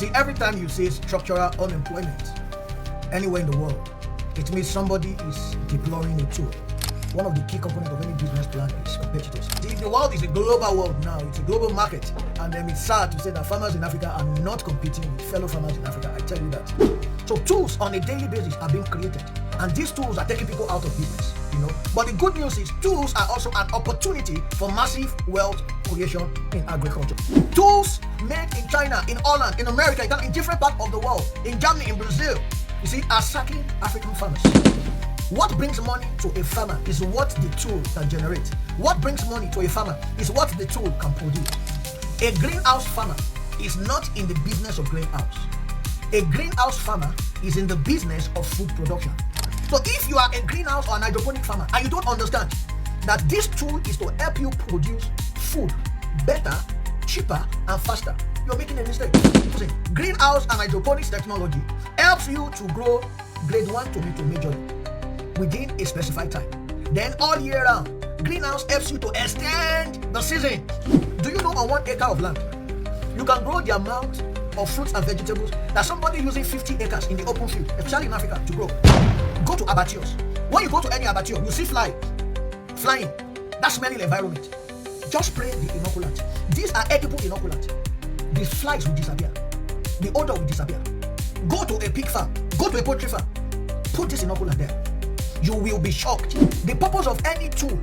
see, every time you say structural unemployment anywhere in the world, it means somebody is deploying a tool. One of the key components of any business plan is competitors. See, the world is a global world now, it's a global market, and then it's sad to say that farmers in Africa are not competing with fellow farmers in Africa. I tell you that. So tools on a daily basis are being created, and these tools are taking people out of business, But the good news is tools are also an opportunity for massive wealth creation in agriculture. Tools made in China, in Holland, in America, in different parts of the world, in Germany, in Brazil, are sackling African farmers. What brings money to a farmer is what the tool can generate. What brings money to a farmer is what the tool can produce. A greenhouse farmer is not in the business of greenhouse. A greenhouse farmer is in the business of food production. So if you are a greenhouse or an hydroponic farmer and you don't understand that this tool is to help you produce food better, cheaper, and faster, you're making a mistake. Greenhouse and hydroponics technology helps you to grow grade 1 tomato majorly within a specified time. Then all year round, greenhouse helps you to extend the season. Do you know on 1 acre of land, you can grow the amount of fruits and vegetables that somebody using 50 acres in the open field, especially in Africa, to grow. Go to abattoirs. When you go to any abattoir, you see flying. That's smelling environment. Just spray the inoculant. These are edible inoculant. The flies will disappear. The odor will disappear. Go to a pig farm. Go to a poultry farm. Put this inoculant there. You will be shocked. The purpose of any tool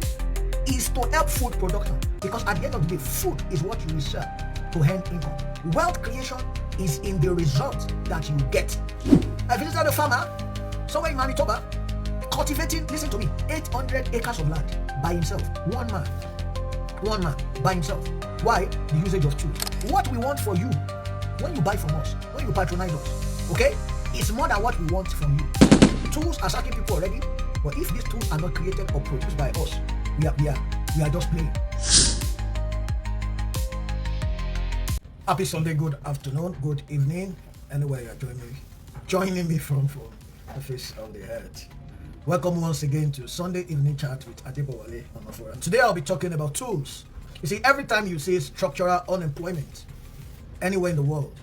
is to help food production, because at the end of the day, food is what you will sell to earn income. Wealth creation is in the result that you get. I visited a farmer somewhere in Manitoba cultivating, listen to me, 800 acres of land by himself. One man by himself. Why? The usage of tools. What we want for you when you buy from us, when you patronize us, okay, it's more than what we want from you. Tools are sacking people already, but if these tools are not created or produced by us, we are just playing. Happy Sunday, good afternoon, good evening, anywhere you are joining me from the face of the earth. Welcome once again to Sunday Evening Chat with Adebowale Onofora. Today I'll be talking about tools. You see, every time you say structural unemployment anywhere in the world,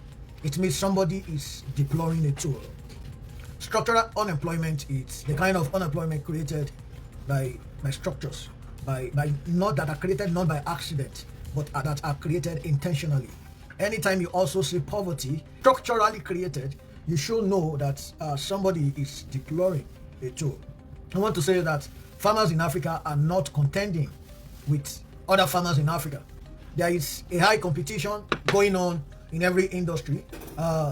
it means somebody is deploying a tool. Structural unemployment is the kind of unemployment created by structures, by not that are created not by accident, but that are created intentionally. Anytime you also see poverty structurally created, you should know that somebody is deploying a tool. I want to say that farmers in Africa are not contending with other farmers in Africa. There is a high competition going on in every industry,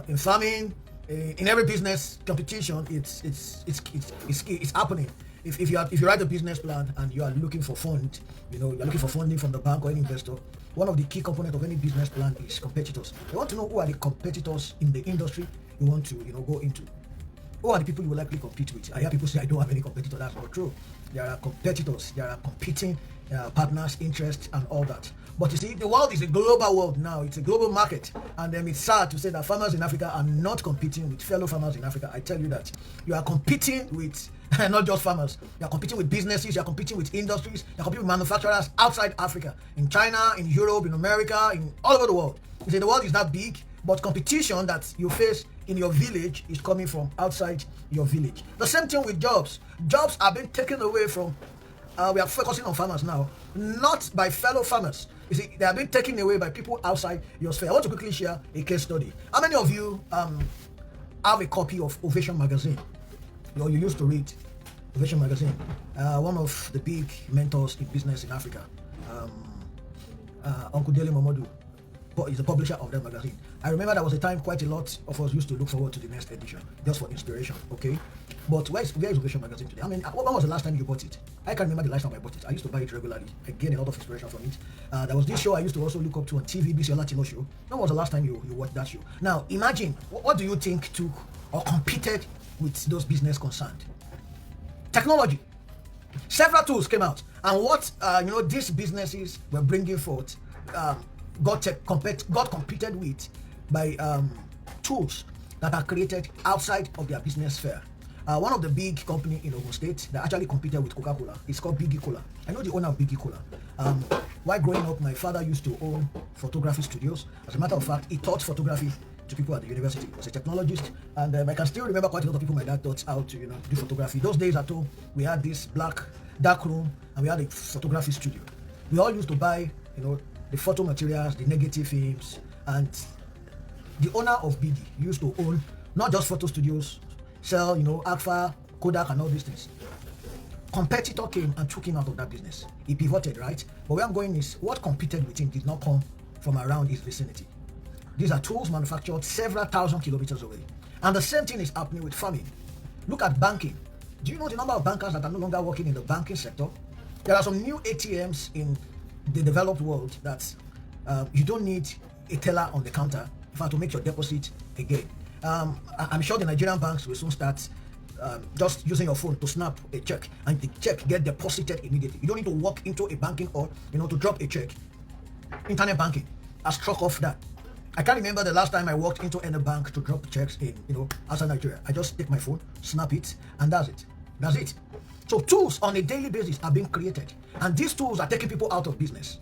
in farming, in every business competition. It's happening. If you write a business plan and you are looking for funds, you're looking for funding from the bank or any investor, one of the key components of any business plan is competitors. You want to know who are the competitors in the industry you want to go into. Who are the people you will likely compete with? I hear people say I don't have any competitors. That's not true. There are competitors, there are competing partners, interests, and all that. But you see, the world is a global world now. It's a global market, and then it's sad to say that farmers in Africa are not competing with fellow farmers in Africa. I tell you that. You are competing with not just farmers. You are competing with businesses. You are competing with industries. You are competing with manufacturers outside Africa, in China, in Europe, in America, in all over the world. You see, the world is not big, but competition that you face in your village is coming from outside your village. The same thing with jobs. Jobs are being taken away from. We are focusing on farmers now, not by fellow farmers. You see, they are being taken away by people outside your sphere. I want to quickly share a case study. How many of you have a copy of Ovation magazine? You used to read Ovation magazine. One of the big mentors in business in Africa, Uncle Dele Momodu, is the publisher of that magazine. I remember there was a time quite a lot of us used to look forward to the next edition just for inspiration, okay? But where is Ovation magazine today? I mean, when was the last time you bought it? I can't remember the last time I bought it. I used to buy it regularly. I gained a lot of inspiration from it. There was this show I used to also look up to on TV, BC Latino show. When was the last time you watched that show? Now, imagine, what do you think took or competed with those business concerned? Technology. Several tools came out. And what, these businesses were bringing forth, got competed with by tools that are created outside of their business sphere. One of the big company in Ogun State that actually competed with Coca-Cola is called Biggie Cola. I know the owner of Biggie Cola. While growing up, my father used to own photography studios. As a matter of fact, he taught photography to people at the university. He was a technologist, and I can still remember quite a lot of people my dad taught how to, do photography. Those days at home, we had this black dark room, and we had a photography studio. We all used to buy, the photo materials, the negative films, and the owner of BD used to own not just photo studios, sell, Agfa, Kodak, and all these things. Competitor came and took him out of that business. He pivoted, right? But where I'm going is, what competed with him did not come from around his vicinity. These are tools manufactured several thousand kilometers away. And the same thing is happening with farming. Look at banking. Do you know the number of bankers that are no longer working in the banking sector? There are some new ATMs in the developed world that you don't need a teller on the counter to make your deposit again. I'm sure the Nigerian banks will soon start just using your phone to snap a check, and the check get deposited immediately. You don't need to walk into a banking hall, to drop a check. Internet banking has struck off that. I can't remember the last time I walked into any bank to drop checks in, outside Nigeria. I just take my phone, snap it, and that's it. That's it. So tools on a daily basis are being created, and these tools are taking people out of business,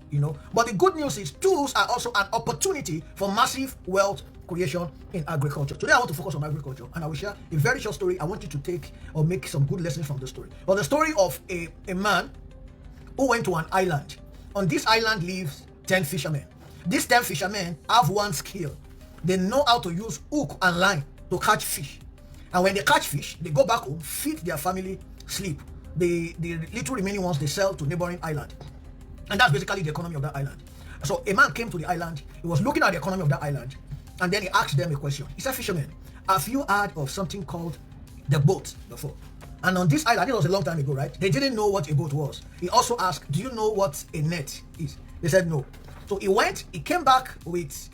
But the good news is tools are also an opportunity for massive wealth creation in agriculture. Today I want to focus on agriculture, and I will share a very short story. I want you to take or make some good lessons from the story. But the story of a man who went to an island. On this island lives 10 fishermen. These 10 fishermen have one skill. They know how to use hook and line to catch fish. And when they catch fish, they go back home, feed their family, sleep. The little remaining ones they sell to neighboring island. And that's basically the economy of that island. So a man came to the island, he was looking at the economy of that island, and then he asked them a question. He said, fishermen, have you heard of something called the boat before? And on this island, it was a long time ago, right? They didn't know what a boat was. He also asked, do you know what a net is? They said no. So he came back with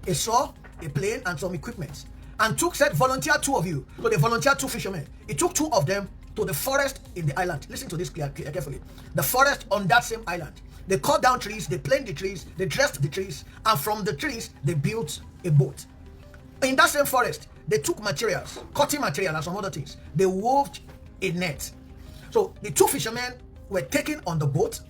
a saw, a plane, and some equipment. And said, volunteer 2 of you. So they volunteered 2 fishermen. He took 2 of them to the forest in the island. Listen to this carefully. The forest on that same island. They cut down trees, they planted the trees, they dressed the trees, and from the trees, they built a boat. In that same forest, they took materials, cutting material and some other things. They wove a net. So the 2 fishermen were taken on the boat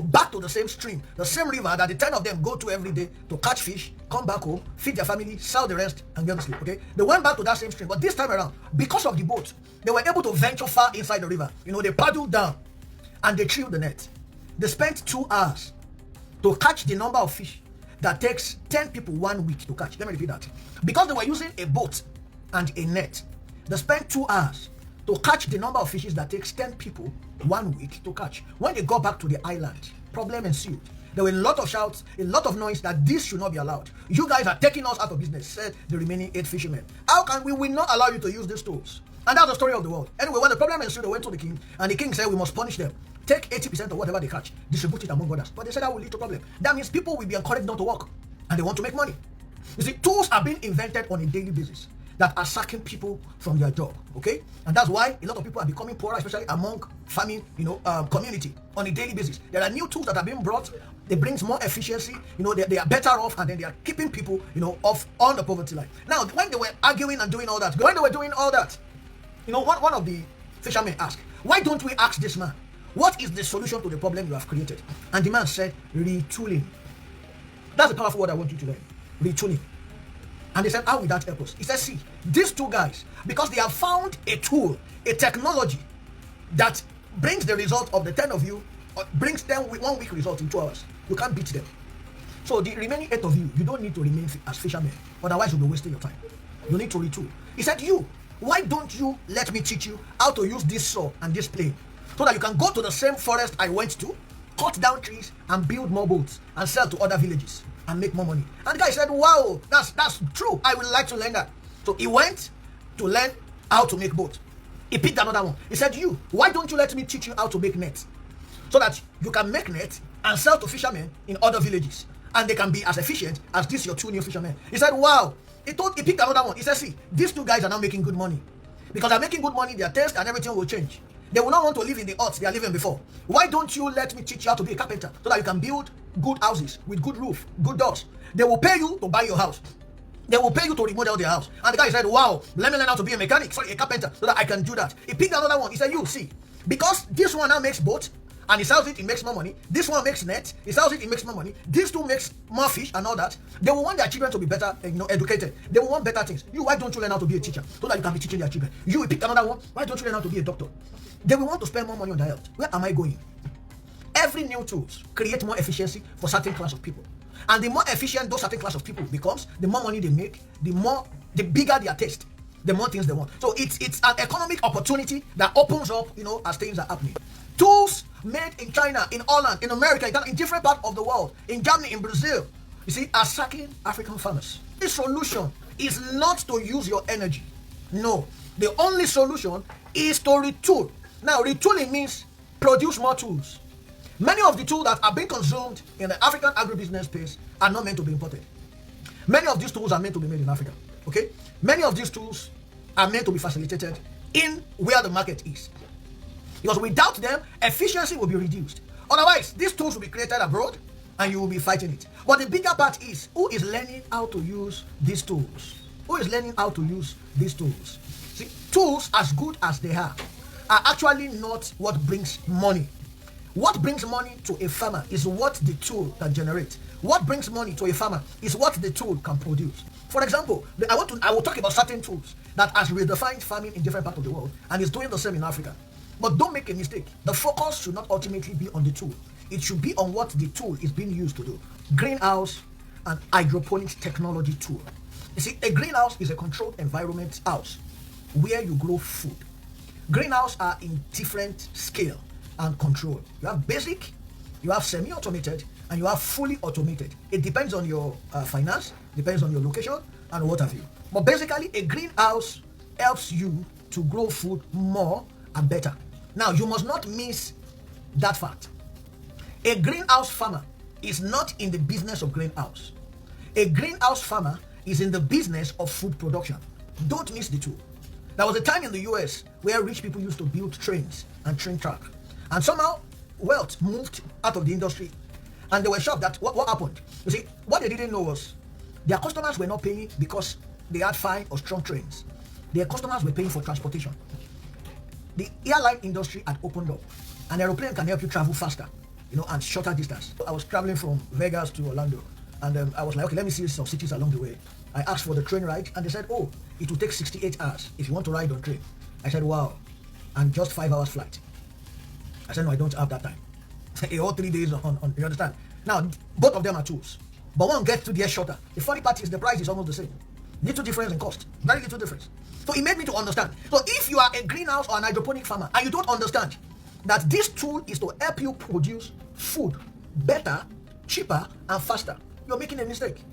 back to the same stream, the same river that the 10 of them go to every day to catch fish, come back home, feed their family, sell the rest, and get to sleep, okay? They went back to that same stream, but this time around, because of the boat, they were able to venture far inside the river. They paddled down, and they threw the net. They spent 2 hours to catch the number of fish that takes 10 people 1 week to catch. Let me repeat that. Because they were using a boat and a net, they spent 2 hours to catch the number of fishes that takes 10 people 1 week to catch. When they got back to the island, problem ensued. There were a lot of shouts, a lot of noise that this should not be allowed. You guys are taking us out of business, said the remaining 8 fishermen. How can we will not allow you to use these tools? And that's the story of the world. Anyway, when the problem ensued, they went to the king, and the king said, we must punish them. Take 80% of whatever they catch, distribute it among others. But they said that will lead to problem. That means people will be encouraged not to work, and they want to make money. You see, tools are being invented on a daily basis that are sacking people from their job, okay? And that's why a lot of people are becoming poorer, especially among farming, community on a daily basis. There are new tools that are being brought. They brings more efficiency. They are better off, and then they are keeping people, off on the poverty line. Now, when they were arguing and doing all that, one of the fishermen asked, why don't we ask this man, what is the solution to the problem you have created? And the man said, retooling. That's a powerful word I want you to learn. Retooling. And they said, how will that help us? He said, see, these 2 guys, because they have found a tool, a technology that brings the result of the 10 of you, brings them with 1 week result in 2 hours. You can't beat them. So the remaining 8 of you, you don't need to remain as fishermen. Otherwise, you'll be wasting your time. You need to retool. He said, why don't you let me teach you how to use this saw and this plane so that you can go to the same forest I went to, cut down trees, and build more boats and sell to other villages and make more money. And the guy said, wow, that's true. I would like to learn that. So he went to learn how to make boat. He picked another one. He said, why don't you let me teach you how to make nets so that you can make nets and sell to fishermen in other villages, and they can be as efficient as these your 2 new fishermen. He said, wow. He picked another one. He said, see, these 2 guys are now making good money. Because they're making good money, their taste and everything will change. They will not want to live in the huts they are living before. Why don't you let me teach you how to be a carpenter so that you can build good houses with good roof, good doors? They will pay you to buy your house. They will pay you to remodel their house. And the guy said, wow, let me learn how to be a carpenter so that I can do that. He picked another one. He said, see, because this one now makes boats and he sells it, he makes more money. This one makes net, he sells it, he makes more money. These two makes more fish and all that. They will want their children to be better, educated. They will want better things. Why don't you learn how to be a teacher so that you can be teaching their children? You will pick another one. Why don't you learn how to be a doctor? They will want to spend more money on their health. Where am I going? Every new tools create more efficiency for certain class of people. And the more efficient those certain class of people becomes, the more money they make, the bigger their taste, the more things they want. So it's an economic opportunity that opens up, as things are happening. Tools made in China, in Holland, in America, in different parts of the world, in Germany, in Brazil, are sacking African farmers. The solution is not to use your energy. No. The only solution is to retool. Now, retooling means produce more tools. Many of the tools that are being consumed in the African agribusiness space are not meant to be imported. Many of these tools are meant to be made in Africa. Okay? Many of these tools are meant to be facilitated in where the market is. Because without them, efficiency will be reduced. Otherwise, these tools will be created abroad and you will be fighting it. But the bigger part is, who is learning how to use these tools? Who is learning how to use these tools? See, tools, as good as they are actually not what brings money. What brings money to a farmer is what the tool can generate. What brings money to a farmer is what the tool can produce. For example, I will talk about certain tools that has redefined farming in different parts of the world and is doing the same in Africa. But don't make a mistake. The focus should not ultimately be on the tool. It should be on what the tool is being used to do. Greenhouse and hydroponics technology tool. You see, a greenhouse is a controlled environment house where you grow food. Greenhouses are in different scale and control. You have basic, you have semi-automated, and you have fully automated. It depends on your finance, depends on your location, and what have you. But basically, a greenhouse helps you to grow food more and better. Now, you must not miss that fact. A greenhouse farmer is not in the business of greenhouse. A greenhouse farmer is in the business of food production. Don't miss the two. There was a time in the US where rich people used to build trains and train track. And somehow, wealth moved out of the industry. And they were shocked that what happened. You see, what they didn't know was their customers were not paying because they had fine or strong trains. Their customers were paying for transportation. The airline industry had opened up. An aeroplane can help you travel faster, and shorter distance. I was traveling from Vegas to Orlando. And I was like, okay, let me see some cities along the way. I asked for the train ride, and they said, oh, it will take 68 hours if you want to ride on train. I said, wow, and just 5 hours flight. I said, no, I don't have that time. All 3 days on, you understand? Now, both of them are tools, but one gets to the shorter. The funny part is the price is almost the same. Little difference in cost, very little difference. So it made me to understand. So if you are a greenhouse or an hydroponic farmer and you don't understand that this tool is to help you produce food better, cheaper, and faster, you're making a mistake.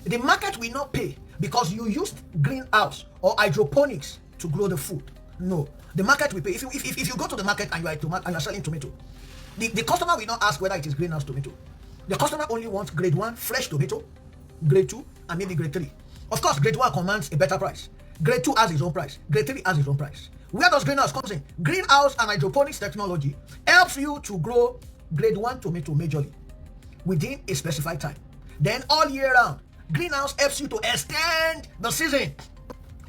The market will not pay because you used greenhouse or hydroponics to grow the food. No, the market will pay. If you go to the market and you are selling tomato, the customer will not ask whether it is greenhouse tomato. The customer only wants grade 1 fresh tomato, grade 2, and maybe grade 3. Of course, grade 1 commands a better price. Grade 2 has its own price. Grade 3 has its own price. Where does greenhouse come in? Greenhouse and hydroponics technology helps you to grow grade 1 tomato majorly within a specified time. Then all year round, greenhouse helps you to extend the season.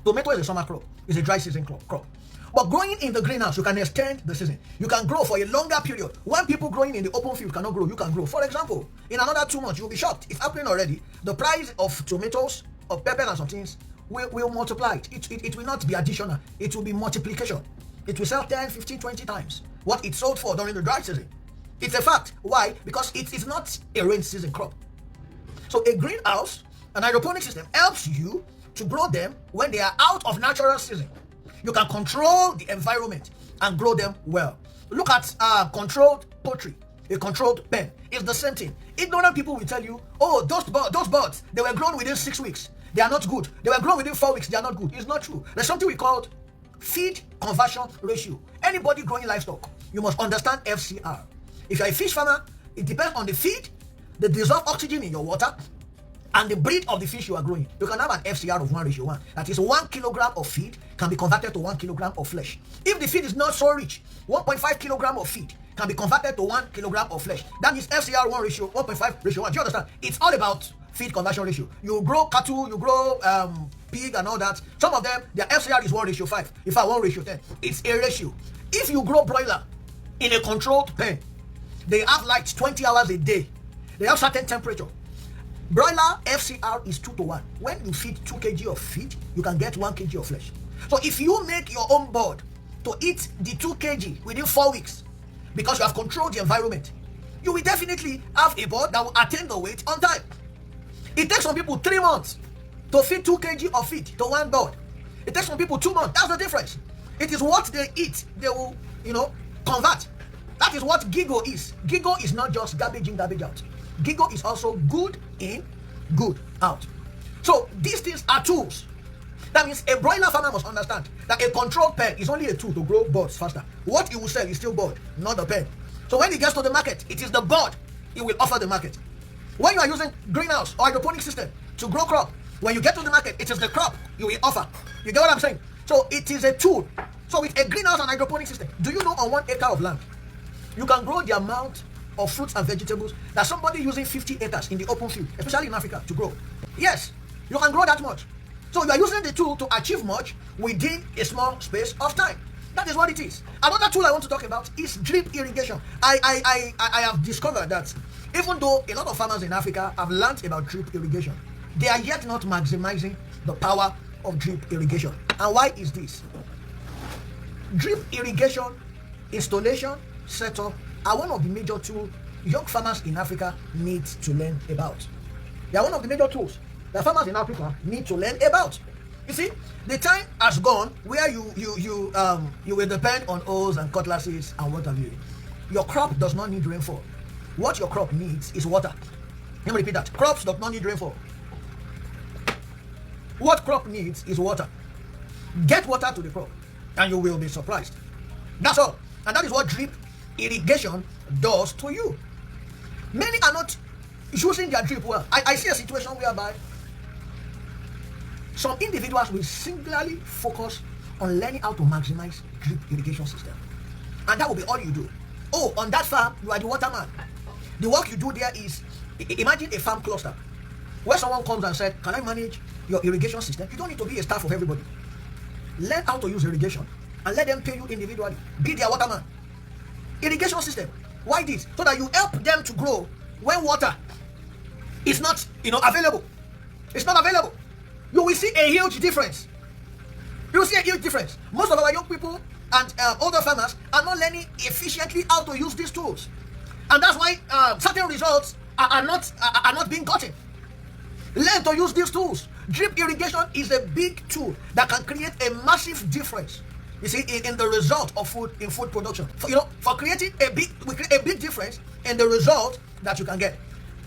Tomato is a summer crop. It's a dry season crop. But growing in the greenhouse, you can extend the season. You can grow for a longer period. When people growing in the open field cannot grow, you can grow. For example, in another 2 months, you'll be shocked. It's happening already. The price of tomatoes, of peppers and some things will multiply. It will not be additional. It will be multiplication. It will sell 10, 15, 20 times what it sold for during the dry season. It's a fact. Why? Because it is not a rain season crop. So a greenhouse, an hydroponic system, helps you to grow them when they are out of natural season. You can control the environment and grow them well. Look at controlled poultry, a controlled pen. It's the same thing. Ignorant people will tell you, oh, those birds, they were grown within 6 weeks. They are not good. They were grown within 4 weeks. They are not good. It's not true. There's something we call feed conversion ratio. Anybody growing livestock, you must understand FCR. If you're a fish farmer, it depends on the feed, the dissolved oxygen in your water, and the breed of the fish you are growing. You can have an FCR of 1:1. That is 1 kilogram of feed can be converted to 1 kilogram of flesh. If the feed is not so rich, 1.5 kilogram of feed can be converted to 1 kilogram of flesh. That is FCR 1:1.5:1. Do you understand? It's all about feed conversion ratio. You grow cattle, you grow pig and all that. Some of them, their FCR is 1:5. In fact, 1:10. It's a ratio. If you grow broiler in a controlled pen, They have light 20 hours a day. They have certain temperature. Broiler FCR is 2:1. When you feed 2 kg of feed, you can get 1 kg of flesh. So if you make your own bird to eat the 2 kg within 4 weeks, because you have controlled the environment, you will definitely have a bird that will attain the weight on time. It takes some people 3 months to feed 2 kg of feed to one bird. It takes some people 2 months. That's the difference. It is what they eat, they will, convert. That is what Gigo is. Gigo is not just garbage in, garbage out. Gigo is also good in, good out. So these things are tools. That means a broiler farmer must understand that a controlled pen is only a tool to grow birds faster. What he will sell is still bird, not the pen. So when he gets to the market, it is the bird he will offer the market. When you are using greenhouse or hydroponic system to grow crop, when you get to the market, it is the crop you will offer. You get what I'm saying? So it is a tool. So with a greenhouse and hydroponic system, do you know on 1 acre of land, you can grow the amount of fruits and vegetables that somebody using 50 acres in the open field, especially in Africa, to grow? Yes, you can grow that much. So you are using the tool to achieve much within a small space of time. That is what it is. Another tool I want to talk about is drip irrigation. I have discovered that even though a lot of farmers in Africa have learned about drip irrigation, they are yet not maximizing the power of drip irrigation. And why is this? Drip irrigation installation, setup are one of the major tools young farmers in Africa need to learn about. They are one of the major tools that farmers in Africa need to learn about. You see, the time has gone where you will depend on hoes and cutlasses and what have you. Your crop does not need rainfall. What your crop needs is water. Let me repeat that. Crops do not need rainfall. What crop needs is water. Get water to the crop and you will be surprised. That's all. And that is what drip irrigation does to you. Many are not using their drip well. I see a situation whereby some individuals will singularly focus on learning how to maximize drip irrigation system. And that will be all you do. Oh, on that farm, you are the waterman. The work you do there is, imagine a farm cluster where someone comes and said, can I manage your irrigation system? You don't need to be a staff of everybody. Learn how to use irrigation and let them pay you individually. Be their waterman. Irrigation system. Why this? So that you help them to grow when water is not, available. It's not available. You will see a huge difference. You will see a huge difference. Most of our young people and older farmers are not learning efficiently how to use these tools. And that's why certain results are not being gotten. Learn to use these tools. Drip irrigation is a big tool that can create a massive difference. You see, in the result of food production. For creating a big difference in the result that you can get.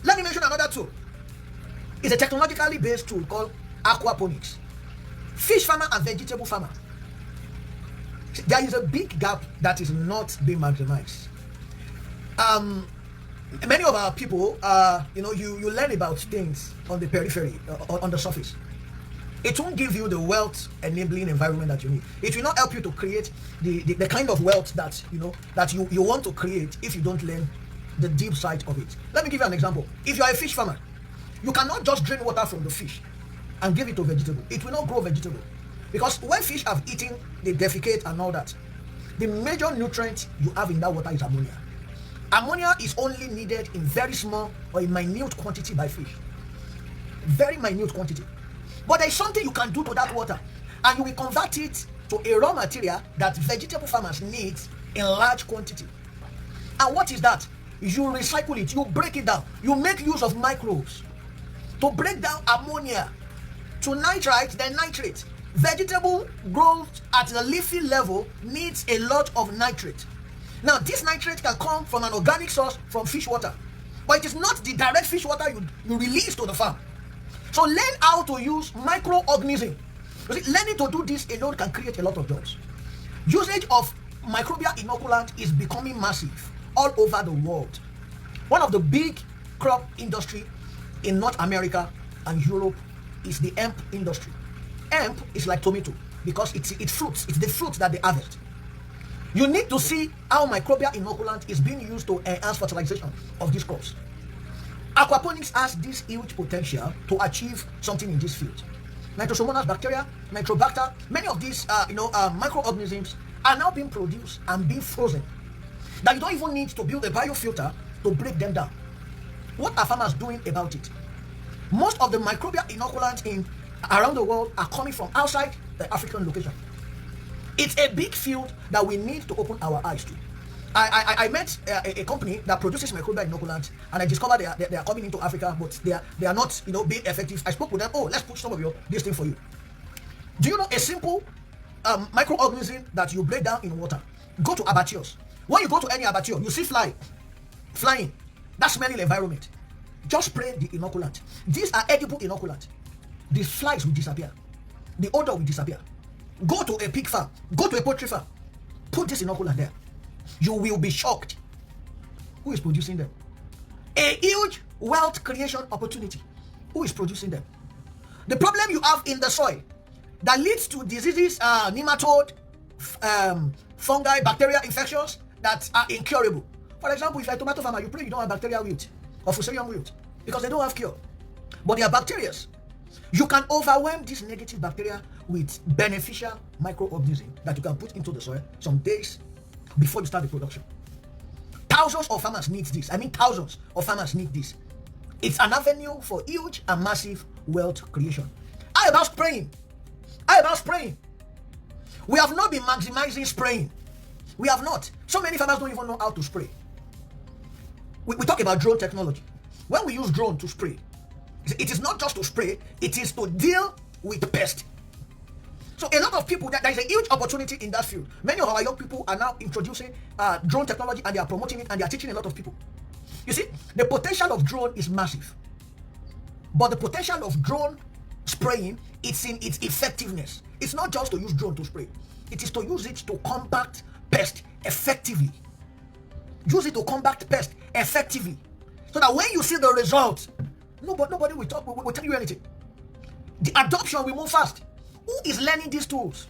Let me mention another tool. It's a technologically based tool called aquaponics. Fish farmer and vegetable farmer. There is a big gap that is not being maximized. Many of our people, you learn about things on the periphery, on the surface. It won't give you the wealth enabling environment that you need. It will not help you to create the kind of wealth that you want to create if you don't learn the deep side of it. Let me give you an example. If you are a fish farmer, you cannot just drain water from the fish and give it to vegetable. It will not grow vegetable. Because when fish have eaten, they defecate and all that. The major nutrient you have in that water is ammonia. Ammonia is only needed in very small or in minute quantity by fish. Very minute quantity. But there is something you can do to that water and you will convert it to a raw material that vegetable farmers need in large quantity. And what is that? You recycle it, you break it down, you make use of microbes to break down ammonia to nitrite, then nitrate. Vegetable growth at the leafy level needs a lot of nitrate. Now, this nitrate can come from an organic source from fish water, but it is not the direct fish water you release to the farm. So learn how to use microorganisms. Learning to do this alone can create a lot of jobs. Usage of microbial inoculant is becoming massive all over the world. One of the big crop industry in North America and Europe is the hemp industry. Hemp is like tomato because it's fruits. It's the fruits that they harvest. You need to see how microbial inoculant is being used to enhance fertilization of these crops. Aquaponics has this huge potential to achieve something in this field. Nitrosomonas bacteria, Nitrobacter, many of these microorganisms are now being produced and being frozen. that you don't even need to build a biofilter to break them down. What are farmers doing about it? Most of the microbial inoculants around the world are coming from outside the African location. It's a big field that we need to open our eyes to. I met a company that produces microbial inoculants, and I discovered they are coming into Africa, but they are not being effective. I spoke with them. Oh, let's put some of this thing for you. Do you know a simple microorganism that you break down in water? Go to abattoirs. When you go to any abattoir, you see flying. That smelling environment. Just spray the inoculant. These are edible inoculants. The flies will disappear. The odor will disappear. Go to a pig farm. Go to a poultry farm. Put this inoculant there. You will be shocked. Who is producing them? A huge wealth creation opportunity. Who is producing them? The problem you have in the soil that leads to diseases, nematode, fungi, bacteria infections that are incurable. For example, if you're a tomato farmer, you pray you don't have bacterial wilt or fusarium wilt because they don't have cure. But they are bacteria. You can overwhelm this negative bacteria with beneficial microorganisms that you can put into the soil some days before you start the production. Thousands of farmers need this. I mean, thousands of farmers need this. It's an avenue for huge and massive wealth creation. How about spraying? We have not been maximizing spraying. We have not. So many farmers don't even know how to spray. We talk about drone technology. When we use drone to spray, it is not just to spray, it is to deal with pests. So a lot of people, there is a huge opportunity in that field. Many of our young people are now introducing drone technology, and they are promoting it, and they are teaching a lot of people. You see, the potential of drone is massive. But the potential of drone spraying, it's in its effectiveness. It's not just to use drone to spray. It is to use it to combat pests effectively. Use it to combat pests effectively. So that when you see the results, nobody will tell you anything. The adoption will move fast. Who is learning these tools?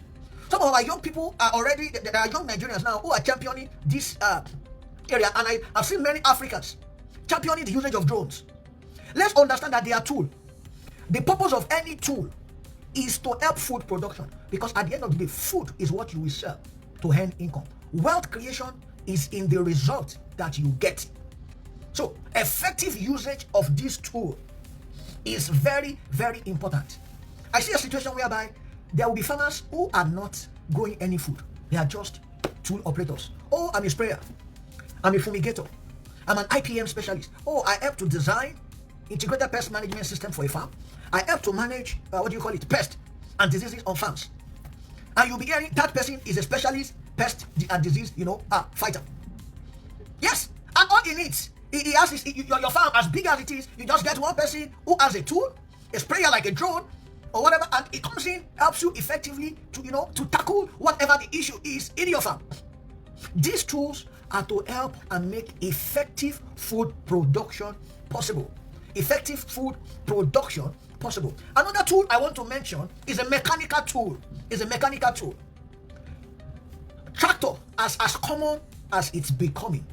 Some of our young people are already, there are young Nigerians now who are championing this area, and I've seen many Africans championing the usage of drones. Let's understand that they are tools. The purpose of any tool is to help food production, because at the end of the day, food is what you will sell to earn income. Wealth creation is in the result that you get. So effective usage of this tool is very, very important. I see a situation whereby there will be farmers who are not growing any food. They are just tool operators. Oh, I'm a sprayer. I'm a fumigator. I'm an IPM specialist. Oh, I help to design integrated pest management system for a farm. I help to manage, pest and diseases on farms. And you'll be hearing that person is a specialist pest and disease, fighter. Yes, and all he needs, he has your farm as big as it is, you just get one person who has a tool, a sprayer like a drone, or whatever, and it comes in, helps you effectively to tackle whatever the issue is in your farm. These tools are to help and make effective food production possible. Effective food production possible. Another tool I want to mention is a mechanical tool. Tractor, as common as it's becoming,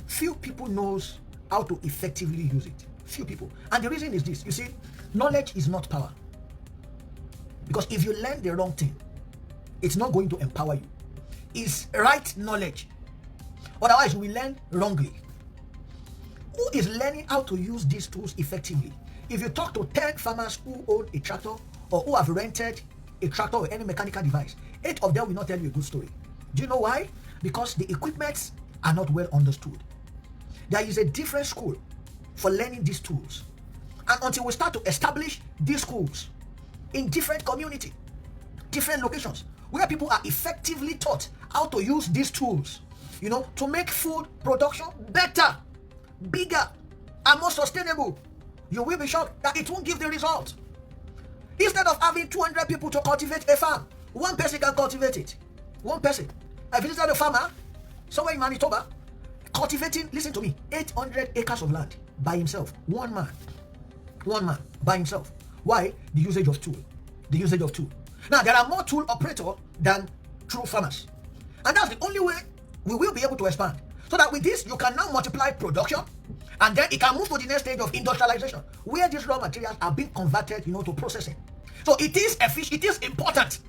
few people knows how to effectively use it. Few people. And the reason is this. You see, knowledge is not power. Because if you learn the wrong thing, it's not going to empower you. It's right knowledge. Otherwise, we learn wrongly. Who is learning how to use these tools effectively? If you talk to 10 farmers who own a tractor or who have rented a tractor or any mechanical device, 8 of them will not tell you a good story. Do you know why? Because the equipments are not well understood. There is a different school for learning these tools. And until we start to establish these schools in different communities, different locations, where people are effectively taught how to use these tools, to make food production better, bigger, and more sustainable, you will be shocked that it won't give the result. Instead of having 200 people to cultivate a farm, one person can cultivate it. One person. I visited a farmer somewhere in Manitoba, cultivating, listen to me, 800 acres of land by himself. One man by himself. Why? The usage of tool. Now, there are more tool operators than true farmers. And that's the only way we will be able to expand. So that with this, you can now multiply production, and then it can move to the next stage of industrialization, where these raw materials are being converted, to processing. So it is important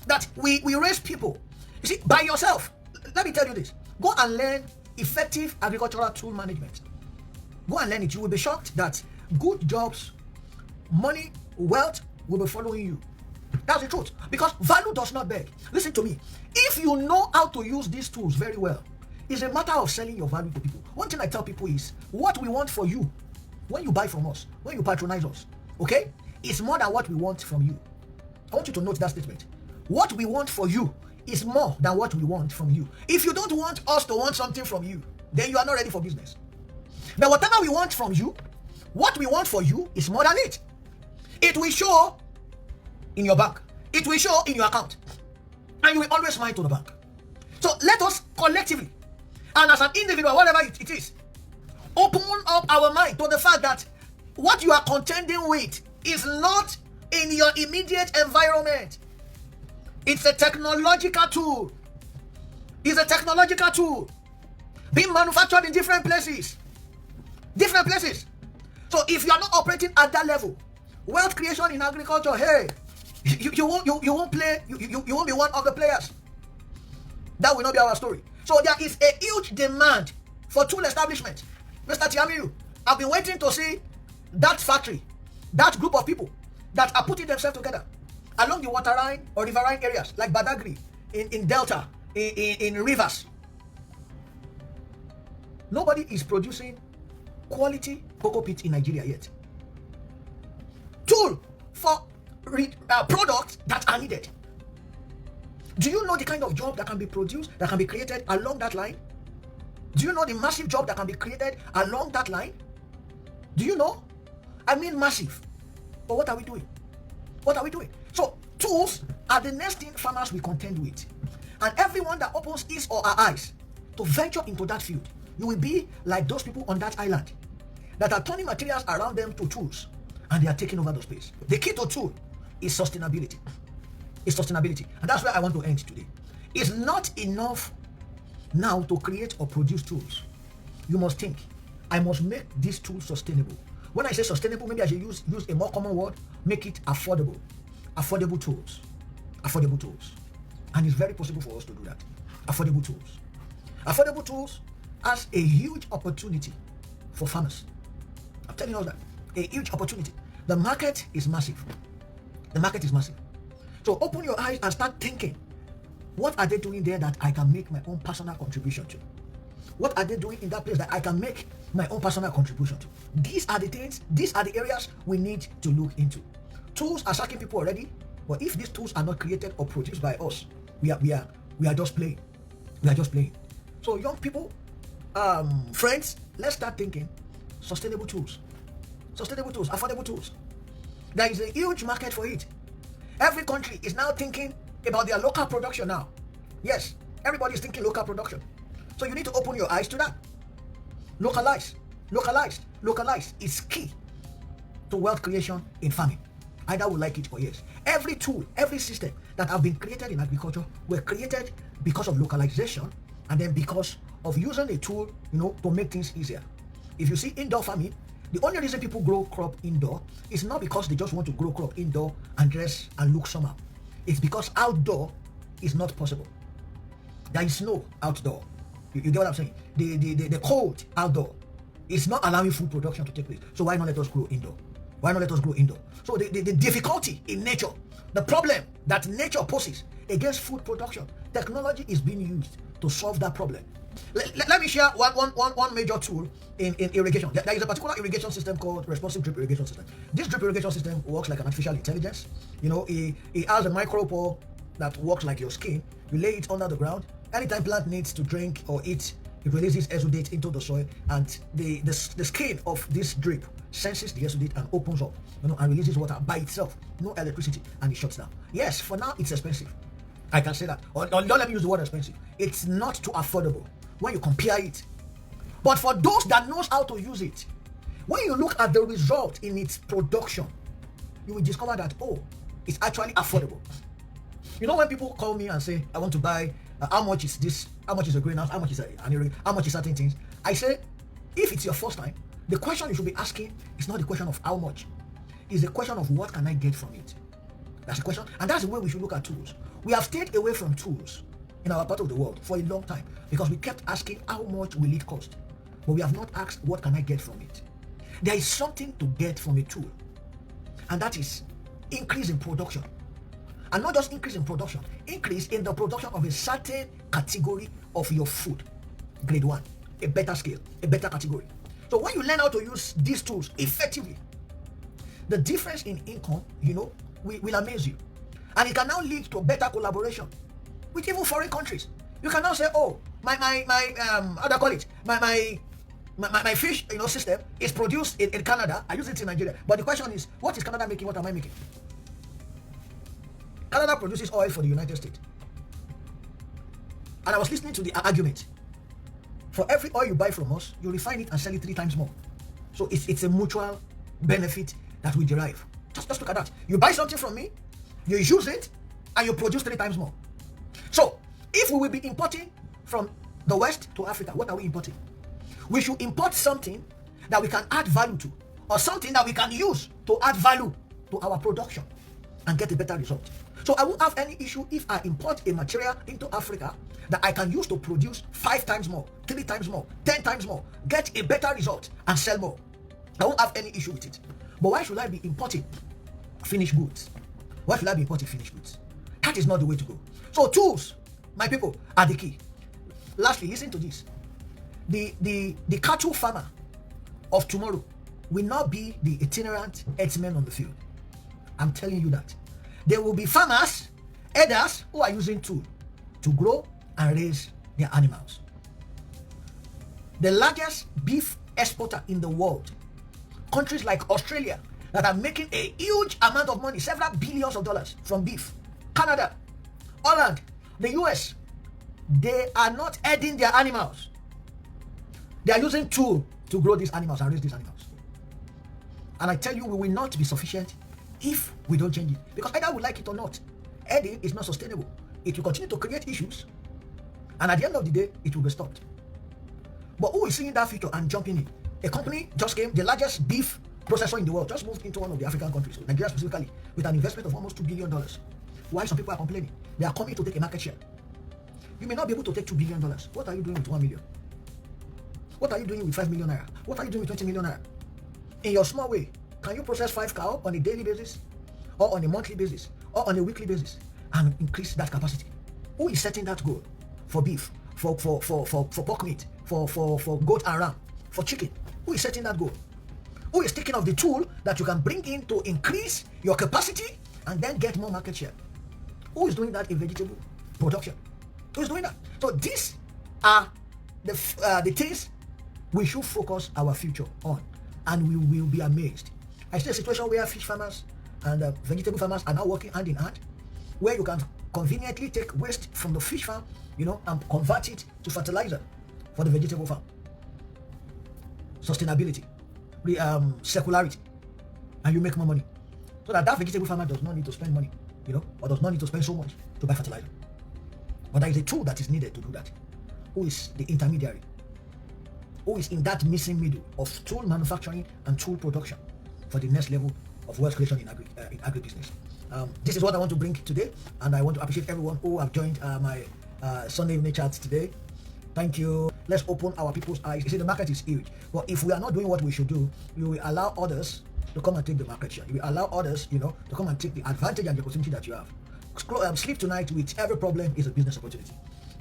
that we raise people. You see, by yourself, let me tell you this. Go and learn effective agricultural tool management. Go and learn it. You will be shocked that good jobs, money, wealth will be following you. That's the truth. Because value does not beg. Listen to me. If you know how to use these tools very well, it's a matter of selling your value to people. One thing I tell people is, what we want for you, when you buy from us, when you patronize us, okay, it's more than what we want from you. I want you to note that statement. What we want for you is more than what we want from you. If you don't want us to want something from you, then you are not ready for business. But whatever we want from you, what we want for you is more than it. It will show in your bank. It will show in your account. And you will always smile to the bank. So let us collectively, and as an individual, whatever it is, open up our mind to the fact that what you are contending with is not in your immediate environment. It's a technological tool. It's a technological tool being manufactured in different places. Different places. So if you are not operating at that level, wealth creation in agriculture, hey, you won't play. You won't be one of the players. That will not be our story. So there is a huge demand for tool establishment. Mr. Tiamiyu, I've been waiting to see that factory, that group of people that are putting themselves together along the waterine or riverine areas like Badagry, in Delta, in rivers. Nobody is producing quality cocoa peat in Nigeria yet. Tool for products that are needed. Do you know the kind of job that can be produced, that can be created along that line? Do you know the massive job that can be created along that line? Do you know? I mean massive. But what are we doing? What are we doing? So tools are the next thing farmers will contend with. And everyone that opens his or her eyes to venture into that field, you will be like those people on that island that are turning materials around them to tools, and they are taking over the space. The key to tool is sustainability. It's sustainability. And that's where I want to end today. It's not enough now to create or produce tools. You must think, I must make these tools sustainable. When I say sustainable, maybe I should use a more common word, make it affordable. Affordable tools. Affordable tools. And it's very possible for us to do that. Affordable tools. Affordable tools has a huge opportunity for farmers. I'm telling you all that. A huge opportunity. The market is massive. The market is massive. So open your eyes and start thinking, what are they doing there that I can make my own personal contribution to? What are they doing in that place that I can make my own personal contribution to? These are the things, these are the areas we need to look into. Tools are sacking people already, but if these tools are not created or produced by us, we are just playing. We are just playing. So young people, friends, let's start thinking sustainable tools. Sustainable tools, affordable tools. There is a huge market for it. Every country is now thinking about their local production now. Yes, everybody is thinking local production. So you need to open your eyes to that. Localize is key to wealth creation in farming. Either we like it or yes. Every tool, every system that have been created in agriculture were created because of localization and then because of using a tool, to make things easier. If you see indoor farming, the only reason people grow crop indoor is not because they just want to grow crop indoor and dress and look somehow. It's because outdoor is not possible. There is snow outdoor. You get what I'm saying? The cold outdoor is not allowing food production to take place. So why not let us grow indoor? Why not let us grow indoor? So the difficulty in nature, the problem that nature poses against food production, technology is being used to solve that problem. Let me share one major tool in irrigation. There is a particular irrigation system called responsive drip irrigation system. This drip irrigation system works like an artificial intelligence. It has a micropore that works like your skin. You lay it under the ground. Anytime plant needs to drink or eat, it releases exudate into the soil, and the skin of this drip senses the exudate and opens up, and releases water by itself. No electricity, and it shuts down. Yes, for now it's expensive. I can say that. Or don't let me use the word expensive. It's not too affordable when you compare it. But for those that knows how to use it, when you look at the result in its production, you will discover that, it's actually affordable. When people call me and say, I want to buy, how much is this? How much is a greenhouse? How much is how much is certain things? I say, if it's your first time, the question you should be asking is not the question of how much. It's the question of what can I get from it. That's the question. And that's the way we should look at tools. We have stayed away from tools in our part of the world for a long time because we kept asking how much will it cost, but we have not asked what can I get from it. There is something to get from a tool, and that is increase in production. And not just increase in production, increase in the production of a certain category of your food. Grade 1, a better scale, a better category. So when you learn how to use these tools effectively, the difference in income, will amaze you. And it can now lead to better collaboration with even foreign countries. You can now say, oh, my how do I call it? My fish, system is produced in Canada. I use it in Nigeria. But the question is, what is Canada making? What am I making? Canada produces oil for the United States. And I was listening to the argument. For every oil you buy from us, you refine it and sell it 3 times more. So it's a mutual benefit that we derive. Just look at that. You buy something from me, you use it, and you produce 3 times more. So if we will be importing from the West to Africa, what are we importing? We should import something that we can add value to, or something that we can use to add value to our production and get a better result. So I won't have any issue if I import a material into Africa that I can use to produce 5 times more, 3 times more, 10 times more, get a better result and sell more. I won't have any issue with it. But why should I be importing finished goods? Why should I be importing finished goods? That is not the way to go. So tools, my people, are the key. Lastly, listen to this. The cattle farmer of tomorrow will not be the itinerant herdsmen on the field. I'm telling you that. There will be farmers, herders who are using tools to grow and raise their animals. The largest beef exporter in the world, countries like Australia that are making a huge amount of money, several billions of dollars from beef, Canada, Holland, the US, they are not herding their animals. They are using tools to grow these animals and raise these animals. And I tell you, we will not be sufficient if we don't change it. Because either we like it or not, herding is not sustainable. It will continue to create issues, and at the end of the day, it will be stopped. But who is seeing that future and jumping in? A company just came, the largest beef processor in the world, just moved into one of the African countries, Nigeria specifically, with an investment of almost $2 billion. Why some people are complaining? They are coming to take a market share. You may not be able to take $2 billion. What are you doing with 1 million? What are you doing with 5 million naira? What are you doing with 20 million naira? In your small way, can you process 5 cows on a daily basis, or on a monthly basis, or on a weekly basis, and increase that capacity? Who is setting that goal for beef, for pork meat, for goat and ram, for chicken? Who is setting that goal? Who is taking of the tool that you can bring in to increase your capacity and then get more market share? Who is doing that in vegetable production? Who is doing that? So these are the things we should focus our future on, and we will be amazed. I see a situation where fish farmers and vegetable farmers are now working hand in hand, where you can conveniently take waste from the fish farm, and convert it to fertilizer for the vegetable farm. Sustainability, circularity, and you make more money. So that vegetable farmer does not need to spend money, or does not need to spend so much to buy fertilizer. But there is a tool that is needed to do that. Who is the intermediary? Who is in that missing middle of tool manufacturing and tool production for the next level of wealth creation in agribusiness? This is what I want to bring today, and I want to appreciate everyone who have joined my Sunday evening chat today. Thank you. Let's open our people's eyes. You see, the market is huge, but if we are not doing what we should do, we will allow others to come and take the market share. You will allow others, to come and take the advantage and the opportunity that you have. Sleep tonight with every problem is a business opportunity.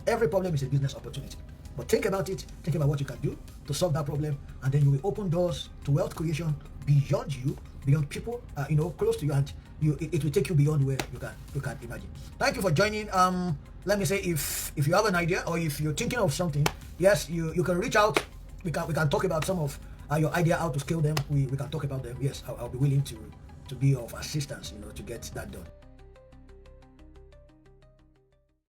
Every problem is a business opportunity. But think about it, think about what you can do to solve that problem, and then you will open doors to wealth creation beyond you, beyond people, close to you, and it will take you beyond where you can imagine. Thank you for joining. Let me say, if you have an idea, or if you're thinking of something, yes, you can reach out. We can talk about some of your idea, how to scale them. We can talk about them. Yes, I'll be willing to be of assistance, to get that done.